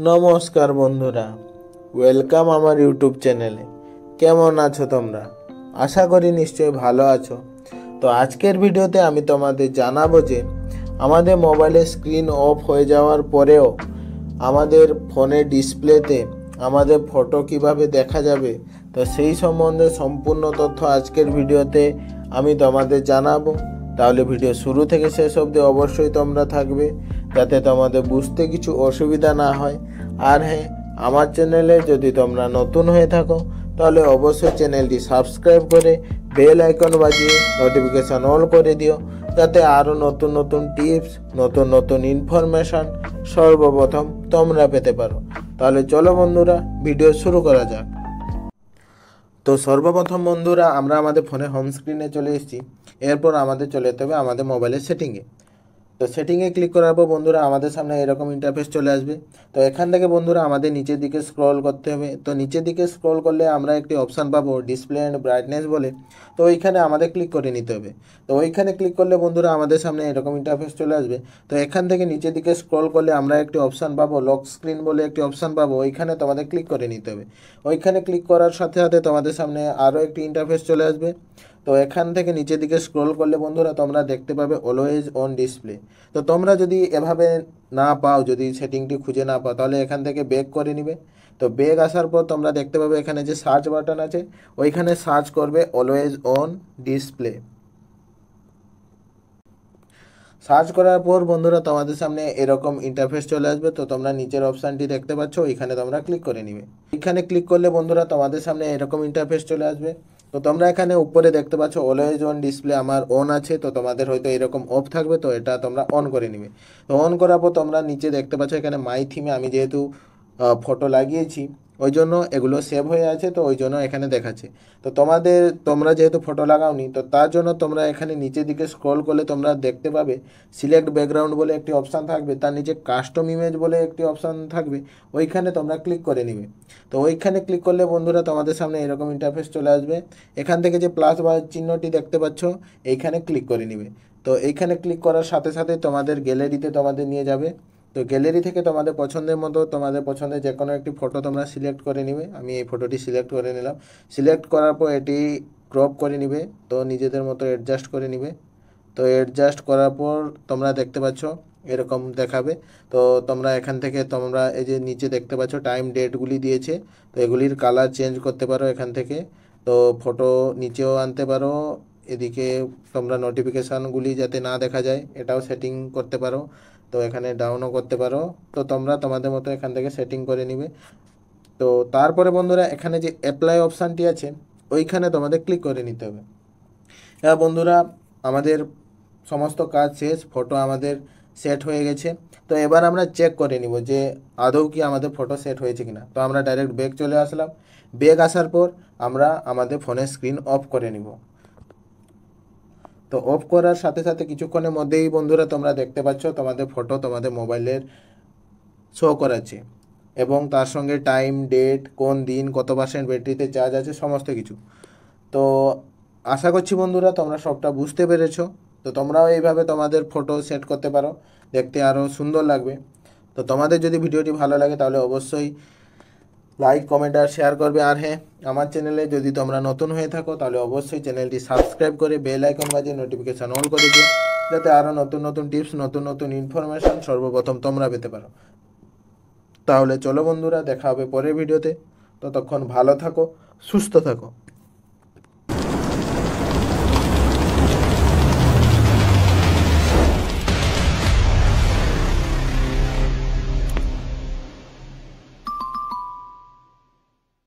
নমস্কার বন্ধুরা, ওয়েলকাম আমার ইউটিউব চ্যানেলে। কেমন আছো তোমরা? আশা করি নিশ্চয়ই ভালো আছো। তো আজকের ভিডিওতে আমি তোমাদের জানাবো যে আমাদের মোবাইলের স্ক্রিন অফ হয়ে যাওয়ার পরেও আমাদের ফোনের ডিসপ্লেতে আমাদের ফটো কিভাবে দেখা যাবে, তো সেই সম্বন্ধে সম্পূর্ণ তথ্য আজকের ভিডিওতে আমি তোমাদের জানাবো। তাহলে ভিডিও শুরু থেকে শেষ অবধি অবশ্যই তোমরা থাকবে, যাতে তোমাদের বুঝতে কিছু অসুবিধা না হয়। আর হ্যাঁ, আমার চ্যানেলে যদি তোমরা নতুন হয়ে থাকো তাহলে অবশ্যই চ্যানেলটি সাবস্ক্রাইব করে বেল আইকন বাজিয়ে নোটিফিকেশান অন করে দিও, যাতে আরও নতুন নতুন টিপস, নতুন নতুন ইনফরমেশান সর্বপ্রথম তোমরা পেতে পারো। তাহলে চলো বন্ধুরা, ভিডিও শুরু করা যাক। তো সর্বপ্রথম বন্ধুরা, আমরা আমাদের ফোনের হোম স্ক্রিনে চলে এসেছি। এরপর আমাদের চলে যেতে হবে আমাদের মোবাইলের সেটিংয়ে। তো সেটিংয়ে ক্লিক করার পর বন্ধুরা আমাদের সামনে এরকম ইন্টারফেস চলে আসবে। তো এখান থেকে বন্ধুরা আমাদের নিচের দিকে স্ক্রল করতে হবে। তো নিচের দিকে স্ক্রল করলে আমরা একটি অপশান পাবো ডিসপ্লে অ্যান্ড ব্রাইটনেস বলে। তো ওইখানে আমাদের ক্লিক করে নিতে হবে। তো ওইখানে ক্লিক করলে বন্ধুরা আমাদের সামনে এরকম ইন্টারফেস চলে আসবে। তো এখান থেকে নিচের দিকে স্ক্রল করলে আমরা একটি অপশান পাবো লক স্ক্রিন বলে একটি অপশান পাবো, ওইখানে তোমাদের ক্লিক করে নিতে হবে। ওইখানে ক্লিক করার সাথে সাথে তোমাদের সামনে আরও একটি ইন্টারফেস চলে আসবে। তো এখান থেকে নিচের দিকে স্ক্রল করলে বন্ধুরা তোমরা দেখতে পাবে অলওয়েজ অন ডিসপ্লে। তো তোমরা যদি এভাবে না পাও, যদি সেটিংটি খুঁজে না পাও, তাহলে এখান থেকে ব্যাক করে নিবে। তো ব্যাক আসার পর তোমরা দেখতে পাবে এখানে যে সার্চ বাটন আছে, ওইখানে সার্চ করবে অলওয়েজ অন ডিসপ্লে। সার্চ করার পর বন্ধুরা তোমাদের সামনে এরকম ইন্টারফেস চলে আসবে। তো তোমরা নিচের অপশানটি দেখতে পাচ্ছ, ওইখানে তোমরা ক্লিক করে নিবে। এখানে ক্লিক করলে বন্ধুরা তোমাদের সামনে এরকম ইন্টারফেস চলে আসবে। তো তোমরা এখানে উপরে দেখতে পাচ্ছ অলওয়েজ অন ডিসপ্লে আমার অন আছে। তো তোমাদের হয়তো এরকম অফ থাকবে, তো এটা তোমরা অন করে নিবে। তো অন করার পর তোমরা নিচে দেখতে পাচ্ছ এখানে মাই থিমে আমি যেহেতু ফটো লাগিয়েছি, ওই জন্য এগুলো সেভ হয়ে আছে, তো ওই জন্য এখানে দেখাচ্ছে। তো তোমরা যেহেতু ফটো লাগাওনি, তো তার জন্য তোমরা এখানে নিচের দিকে স্ক্রল করলে তোমরা দেখতে পাবে সিলেক্ট ব্যাকগ্রাউন্ড বলে একটি অপশান থাকবে, তার নিচে কাস্টম ইমেজ বলে একটি অপশান থাকবে, ওইখানে তোমরা ক্লিক করে নিবে। তো ওইখানে ক্লিক করলে বন্ধুরা তোমাদের সামনে এরকম ইন্টারফেস চলে আসবে। এখান থেকে যে প্লাস বা চিহ্নটি দেখতে পাচ্ছ, এইখানে ক্লিক করে নিবে। তো এইখানে ক্লিক করার সাথে সাথে তোমাদের গ্যালারিতে তোমাদের নিয়ে যাবে। তো গ্যালারি থেকে তোমাদের পছন্দের মতো তোমাদের পছন্দের যে কোনো একটি ফটো তোমরা সিলেক্ট করে নিবে। আমি এই ফটোটি সিলেক্ট করে নিলাম। সিলেক্ট করার পর এটি ক্রপ করে নিবে, তো নিজেদের মতো অ্যাডজাস্ট করে নিবে। তো অ্যাডজাস্ট করার পর তোমরা দেখতে পাচ্ছ এরকম দেখাবে। তো তোমরা এখান থেকে তোমরা এই যে নিচে দেখতে পাচ্ছ টাইম ডেটগুলি দিয়েছে, তো এগুলির কালার চেঞ্জ করতে পারো এখান থেকে। তো ফটো নিচেও আনতে পারো, এদিকে তোমরা নোটিফিকেশানগুলি যাতে না দেখা যায় এটাও সেটিং করতে পারো। তো এখানে ডাউনও করতে পারো। তো তোমরা তোমাদের মতো এখান থেকে সেটিং করে নিবে। তো তারপরে বন্ধুরা এখানে যে অ্যাপ্লাই অপশানটি আছে, ওইখানে তোমাদের ক্লিক করে নিতে হবে। হ্যাঁ বন্ধুরা, আমাদের সমস্ত কাজ শেষ, ফটো আমাদের সেট হয়ে গেছে। তো এবার আমরা চেক করে নিব যে আদৌ কি আমাদের ফটো সেট হয়েছে কিনা। তো আমরা ডাইরেক্ট ব্যাক চলে আসলাম। ব্যাক আসার পর আমরা আমাদের ফোনের স্ক্রিন অফ করে নিব। তো অফ করার সাথে সাথে কিছুক্ষণের মধ্যেই বন্ধুরা তোমরা দেখতে পাচ্ছ তোমাদের ফটো তোমাদের মোবাইলের শো করাচ্ছে, এবং তার সঙ্গে টাইম, ডেট, কোন দিন, কত পার্সেন্ট ব্যাটারিতে চার্জ আছে, সমস্ত কিছু। তো আশা করছি বন্ধুরা তোমরা সবটা বুঝতে পেরেছো। তো তোমরাও এইভাবে তোমাদের ফটো সেট করতে পারো, দেখতে আরও সুন্দর লাগবে। তো তোমাদের যদি ভিডিওটি ভালো লাগে তাহলে অবশ্যই লাইক, কমেন্ট আর শেয়ার করবে। আর হ্যাঁ, আমার চ্যানেলে যদি তোমরা নতুন হয়ে থাকো তাহলে অবশ্যই চ্যানেলটি সাবস্ক্রাইব করে বেল আইকন বাজিয়ে নোটিফিকেশান অন করে দিও, যাতে আরও নতুন নতুন টিপস, নতুন নতুন ইনফরমেশান সর্বপ্রথম তোমরা পেতে পারো। তাহলে চলো বন্ধুরা, দেখা হবে পরের ভিডিওতে। ততক্ষণ ভালো থাকো, সুস্থ থাকো।